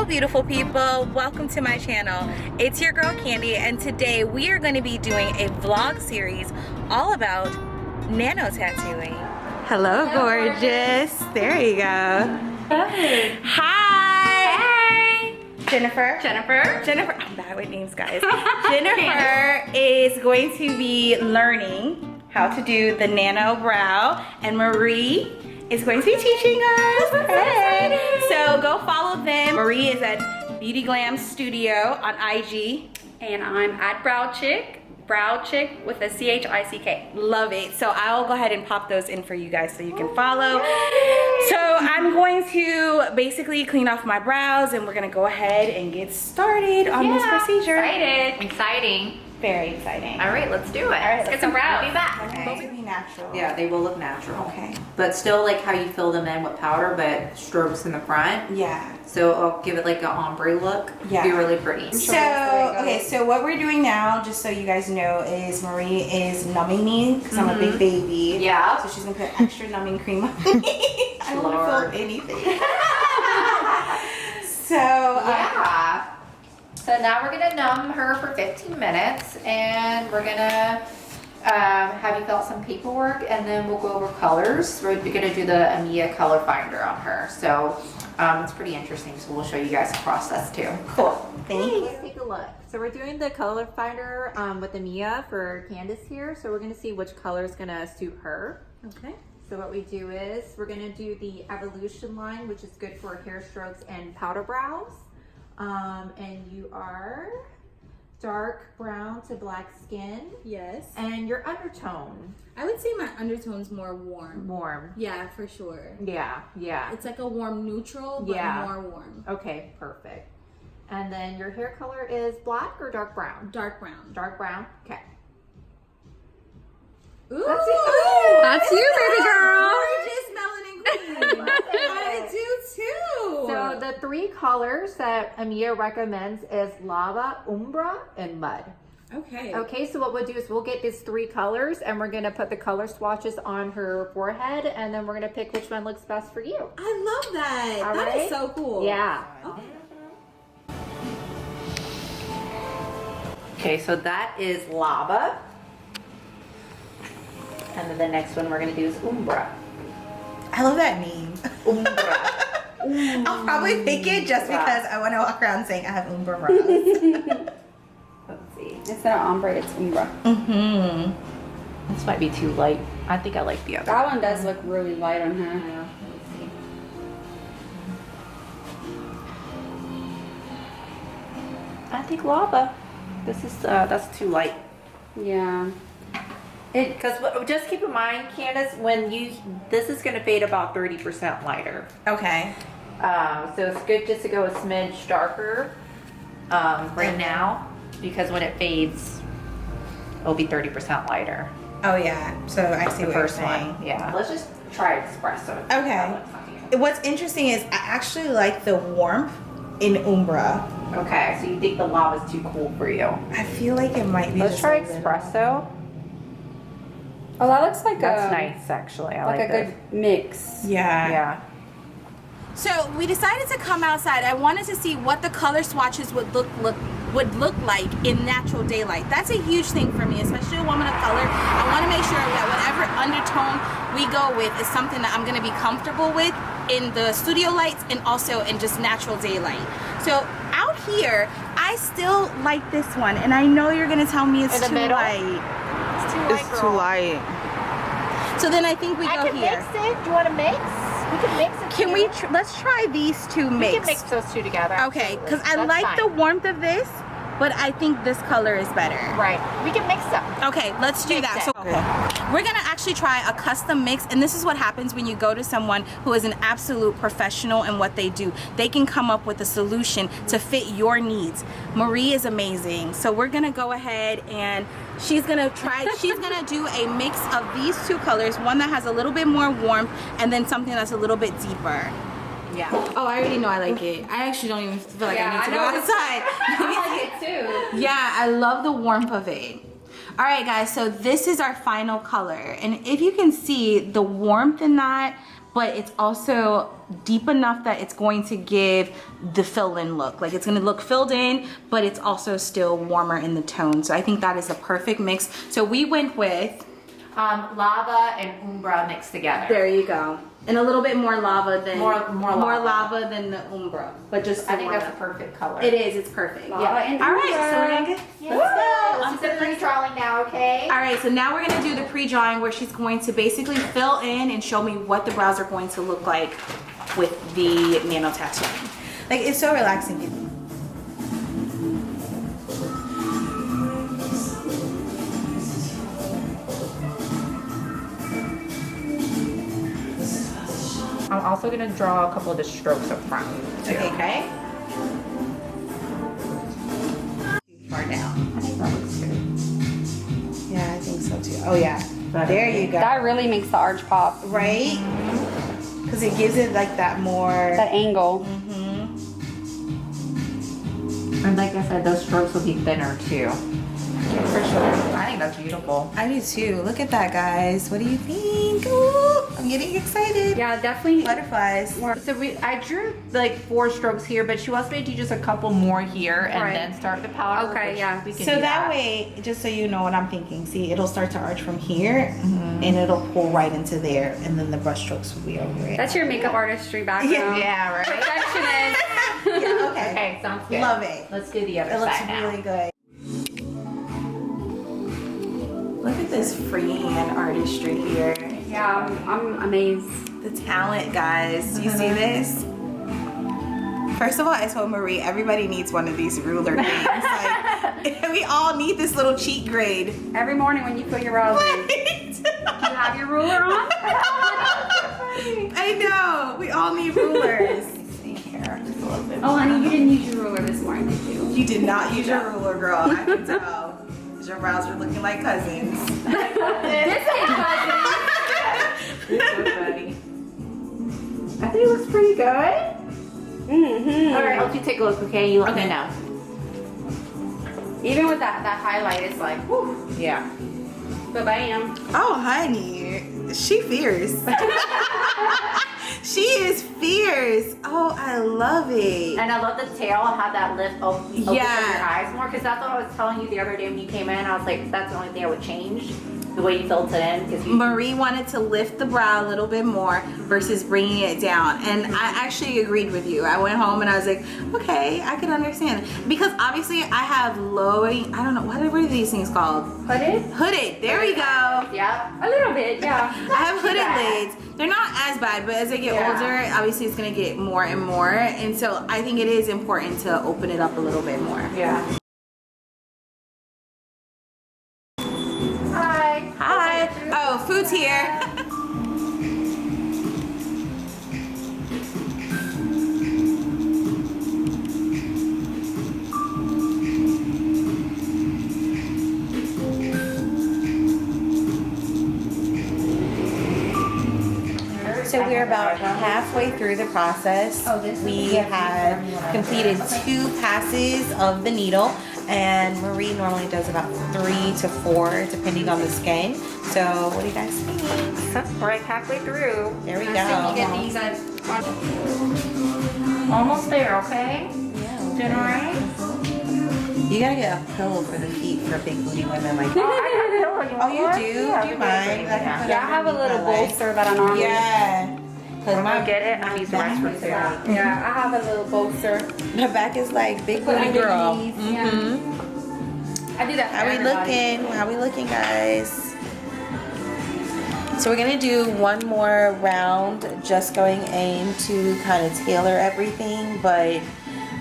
Hello beautiful people, welcome to my channel. It's your girl Candy, and today we are going to be doing a vlog series all about nano tattooing. Hello gorgeous. There you go. Hey. Hi. Hey. Jennifer. I'm bad with names, guys. Jennifer is going to be learning how to do the nano brow, and Marie is going to be teaching us. Hey. So go follow them. Marie is at Beauty Glam Studio on IG. And I'm at Brow Chick with a CHICK. Love it. So I'll go ahead and pop those in for you guys so you can follow. So I'm going to basically clean off my brows, and we're gonna go ahead and get started on this procedure. Exciting. Very exciting. All right, let's do it. All right, let's get some brows. We'll be back. Okay. Both will be natural. Yeah, they will look natural. Okay. But still like how you fill them in with powder, but strokes in the front. Yeah. So I'll give it like an ombre look. Yeah. Be really pretty. So, okay, so what we're doing now, just so you guys know, is Marie is numbing me because I'm a big baby. Yeah. So she's gonna put extra numbing cream on me. I don't want to feel anything. So, Yeah. So now we're gonna numb her for 15 minutes, and we're gonna have you fill out some paperwork, and then we'll go over colors. We're gonna do the Amiea color finder on her. So it's pretty interesting. So we'll show you guys the process too. cool. Thank you. Let's take a look. So we're doing the color finder with Amiea for Candace here. So we're gonna see which color is gonna suit her. Okay. So what we do is we're gonna do the evolution line, which is good for hair strokes and powder brows. And you are dark brown to black skin. Yes. And your undertone. I would say my undertone's more warm. Warm. Yeah, for sure. Yeah, yeah. It's like a warm neutral, but Yeah. more warm. Okay, perfect. And then your hair color is black or dark brown? Dark brown. Dark brown. Okay. Ooh, That's it. That's you, baby girl. Gorgeous melanin queen. I do too. So the three colors that Amiea recommends is Lava, Umbra, and Mud. Okay. Okay, so what we'll do is we'll get these three colors, and we're gonna put the color swatches on her forehead, and then we're gonna pick which one looks best for you. I love that. All That right. is so cool. Yeah. Okay. Okay, so that is Lava. And then the next one we're gonna do is Umbra. I love that name. Umbra. I'll probably pick it just because I want to walk around saying I have Umbra brows. Let's see. Instead of ombre, it's umbra. This might be too light. I think I like the other. That one does look really light on her. Yeah, let's see. I think Lava. This is that's too light. Yeah. Because just keep in mind, Candace, when this is going to fade about 30% lighter. Okay. So it's good just to go a smidge darker right now, because when it fades, it'll be 30% lighter. Oh yeah. So I see The what you're first saying. one. Yeah. Let's just try espresso. Okay. What's interesting is I actually like the warmth in Umbra. Okay, so you think the lava's too cool for you? I feel like it might be. Let's just try a little- espresso. Oh, that looks like That's a nice, actually. I like like a this. good mix. Yeah. Yeah. So we decided to come outside. I wanted to see what the color swatches would look like in natural daylight. That's a huge thing for me, especially a woman of color. I want to make sure that whatever undertone we go with is something that I'm going to be comfortable with in the studio lights and also in just natural daylight. So out here, I still like this one, and I know you're going to tell me it's too light. It's too light. So then I think we go here. mix it. Do you want to mix? We can mix it. Can we? Let's try these two We mixed. can mix those two together. Okay, because I That's like fine. the warmth of this, but I think this color is better. Right. We can mix them. Okay, let's do that. So we're gonna actually try a custom mix, and this is what happens when you go to someone who is an absolute professional in what they do. They can come up with a solution to fit your needs. Marie is amazing. So we're gonna go ahead and she's gonna do a mix of these two colors, one that has a little bit more warmth and then something that's a little bit deeper. Yeah. Oh, I already know I like it. I actually don't even feel like I need to go know. outside. I like it too. Yeah, I love the warmth of it. All right, guys, so this is our final color. And if you can see the warmth in that, but it's also deep enough that it's going to give the fill-in look. Like it's gonna look filled in, but it's also still warmer in the tone. So I think that is a perfect mix. So we went with Lava and Umbra mixed together. there you go. And a little bit more lava than More lava than the Umbra, but just I think warmer. that's a perfect color. It is. It's perfect. Lava Yeah. and All right. Umbra. So we're gonna get. Let's do the pre-drawing now, okay? All right. So now we're gonna do the pre-drawing where she's going to basically fill in and show me what the brows are going to look like with the nano tattooing. Like it's so relaxing. I'm also gonna draw a couple of the strokes up front. Too. Okay. Far down. I think that looks good. Yeah, I think so too. Oh yeah. There you go. That really makes the arch pop. Right? Because it gives it like that more. That angle. And like I said, those strokes will be thinner too. For sure. I think that's beautiful. I do too. Look at that, guys. What do you think? Ooh, I'm getting excited. Yeah, definitely. Butterflies. So I drew like 4 strokes here, but she wants me to do just a couple more here and Right. then start the powder. Okay, which yeah. We can So do that way, just so you know what I'm thinking, see, it'll start to arch from here and it'll pull right into there, and then the brush strokes will be over it. That's your makeup artistry background. Yeah, right. Perfectionist. Yeah, okay. Okay, sounds good. Love it. Let's do the other It looks side now. really good. Look at this freehand artistry here. Yeah, I'm amazed. The talent, guys. Do you see this? First of all, I told Marie, everybody needs one of these ruler things. Like, we all need this little cheat grade. Every morning when you put your brows in, do you have your ruler on? I know. We all need rulers. See here, just a little bit. Oh, honey, you didn't use your ruler this morning, did you? You did not use your ruler, girl. I can tell. 'Cause your brows are looking like cousins. This ain't cousin. So funny. I think it looks pretty good. Mm-hmm. All right, I'll let you take a look, okay? You let me know. Even with that highlight, it's like, whew. Yeah. But bam. Oh, honey. She fierce. She is fierce. Oh, I love it. And I love the tail and how that lift opens your Yeah. eyes more, because that's what I was telling you the other day when you came in. I was like, that's the only thing I would change, the way you filled it in, because you. Marie wanted to lift the brow a little bit more versus bringing it down, and I actually agreed with you. I went home and I was like, okay, I can understand, because obviously I have low, I don't know, what are these things called? Hooded? Hooded. There we go. Yeah. A little bit, yeah. I have hooded bad. lids. They're not as bad, but as I get Yeah. older, obviously it's gonna get more and more, and so I think it is important to open it up a little bit more. Yeah. Hi. Hi. Oh, food's here. So we're about halfway through the process. We have completed 2 passes of the needle, and Marie normally does about 3 to 4 depending on the skin. So what do you guys think? We're like halfway through. There we You go. get these at Almost there, okay? Yeah. Doing all right? You gotta get a pillow for the feet for big booty women like Oh, that. I got a pillow. You Oh, want you one? do? Yeah, Do you mind? I can put Yeah, I have a underneath little my leg. bolster that I normally Yeah. Cause I'm my, gonna get it. my I'm using back rest is for like, Yeah, I have a little bolster. my back is like big Put booty under girl. these, yeah. Mhm. I do that for How we everybody. looking? How we looking, guys? So we're gonna do one more round, just going in to kind of tailor everything, but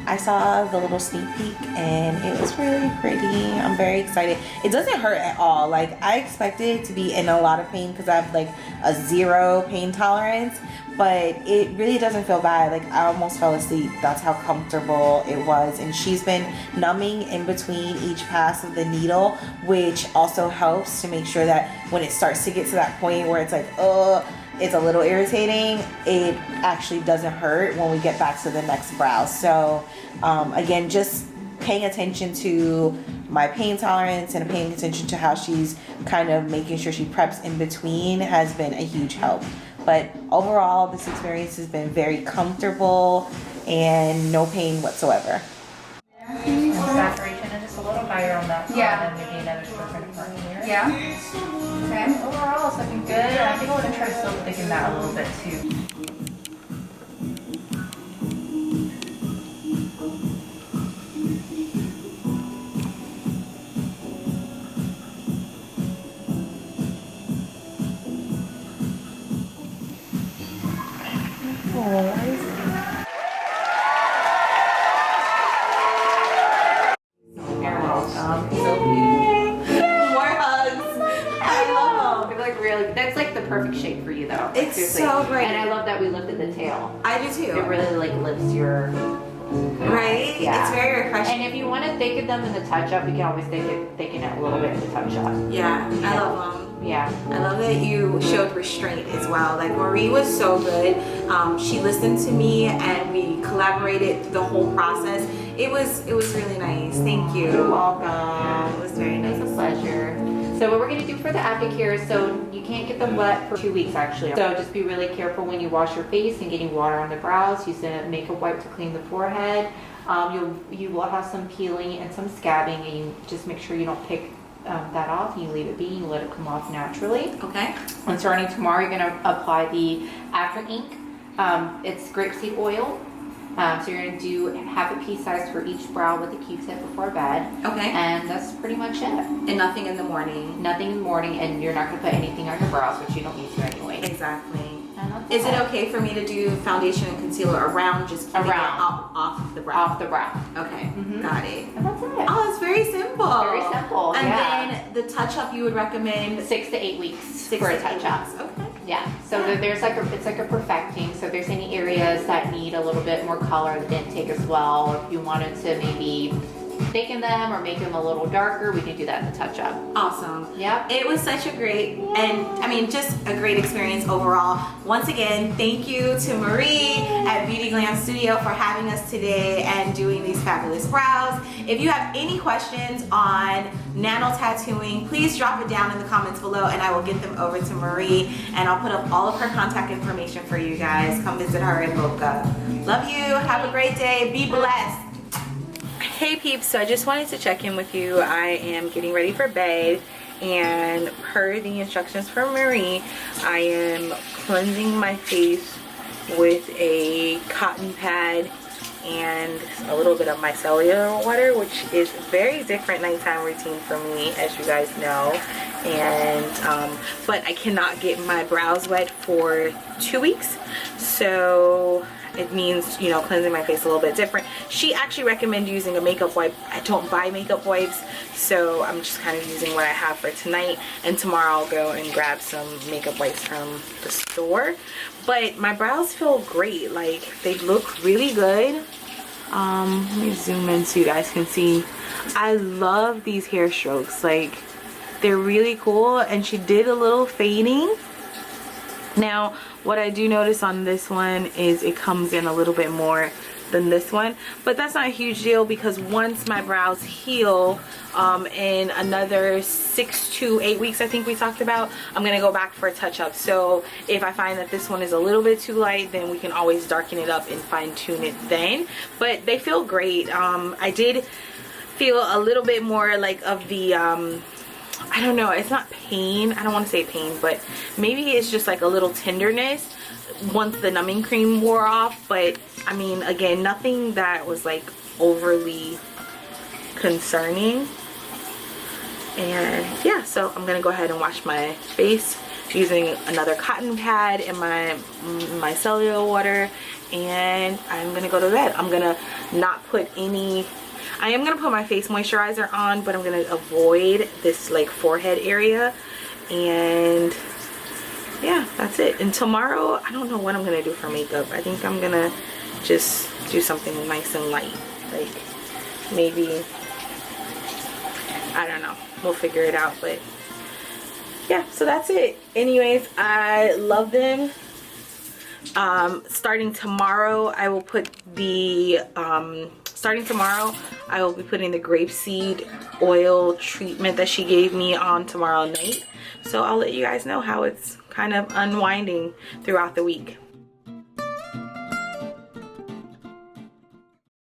I saw the little sneak peek and it was really pretty. I'm very excited. It doesn't hurt at all. Like, I expected to be in a lot of pain because I have like a 0 pain tolerance, but it really doesn't feel bad. Like, I almost fell asleep. That's how comfortable it was. And she's been numbing in between each pass of the needle, which also helps to make sure that when it starts to get to that point where it's like, it's a little irritating, it actually doesn't hurt when we get back to the next brow. So again, just paying attention to my pain tolerance and paying attention to how she's kind of making sure she preps in between has been a huge help But overall, this experience has been very comfortable and no pain whatsoever. Saturation and just a little higher on that side, Yeah. and maybe another stroke in front here. Yeah. Okay. Overall, it's looking good. I think I want to try to still thicken that a little bit too. That's like the perfect shape for you though. It's Seriously. so great. And I love that we lifted the tail. I do too. It really like lifts your Right? Yeah. It's very refreshing. And if you want to thicken them in the touch-up, you can always thicken it a little bit in the touch-up. Yeah, I love them. Yeah. I love that you showed restraint as well. Like Marie was so good. She listened to me and we collaborated through the whole process. It was really nice. Thank you. You're welcome. Yeah, it was very nice. It's a pleasure. So what we're going to do for the Aftercare, so you can't get them wet for 2 weeks actually. So just be really careful when you wash your face and getting water on the brows. Use a makeup wipe to clean the forehead. You will have some peeling and some scabbing, and you just make sure you don't pick that off. You leave it be, you let it come off naturally. Okay. And starting tomorrow, you're going to apply the After Ink. It's grapeseed oil. So you're going to do half a pea size for each brow with a Q-tip before bed. Okay. And that's pretty much it. And nothing in the morning. Nothing in the morning, and you're not going to put anything on your brows, which you don't need to anyway. Exactly. And that's Is it okay for me to do foundation and concealer around, just keeping Around. it off the brow? Off the brow. Okay, Mhm. got it. And that's it. Oh, it's very simple. Very simple, And yeah. then the touch-up you would recommend 6 to 8 weeks 6 for a to 8 touch-up. weeks. Okay. Yeah, so there's like it's like a perfecting. So if there's any areas that need a little bit more color that didn't take as well, or if you wanted to maybe thicken them or make them a little darker, we can do that in the touch-up. Awesome. Yep. It was such a great, and I mean, just a great experience overall. Once again, thank you to Marie at Beauty Glam Studio for having us today and doing these fabulous brows. If you have any questions on nano tattooing, please drop it down in the comments below and I will get them over to Marie, and I'll put up all of her contact information for you guys. Come visit her in Boca. Love you. Have a great day. Be blessed. Hey peeps, so I just wanted to check in with you. I am getting ready for bed, and per the instructions from Marie, I am cleansing my face with a cotton pad and a little bit of micellar water, which is very different nighttime routine for me, as you guys know. And but I cannot get my brows wet for 2 weeks, so it means, you know, cleansing my face a little bit different. She actually recommended using a makeup wipe. I don't buy makeup wipes, so I'm just kind of using what I have for tonight, and tomorrow I'll go and grab some makeup wipes from the store. But my brows feel great. Like, they look really good. Let me zoom in so you guys can see. I love these hair strokes. Like, they're really cool, and she did a little fading. Now, what I do notice on this one is it comes in a little bit more than this one, but that's not a huge deal, because once my brows heal in another 6 to 8 weeks, I think we talked about, I'm gonna go back for a touch-up. So if I find that this one is a little bit too light, then we can always darken it up and fine-tune it then. But they feel great. I did feel a little bit more like of the I don't know, it's not pain, I don't want to say pain, but maybe it's just like a little tenderness once the numbing cream wore off. But I mean, again, nothing that was like overly concerning. And yeah, so I'm gonna go ahead and wash my face using another cotton pad and my micellar water, and I'm gonna go to bed. I'm gonna not put any, I am gonna put my face moisturizer on, but I'm gonna avoid this like forehead area. And yeah, that's it. And tomorrow, I don't know what I'm gonna do for makeup. I think I'm gonna just do something nice and light, like maybe, I don't know, we'll figure it out. But yeah, so that's it. Anyways, I love them. Starting tomorrow, I will put the starting tomorrow, I will be putting the grapeseed oil treatment that she gave me on tomorrow night. So I'll let you guys know how it's kind of unwinding throughout the week.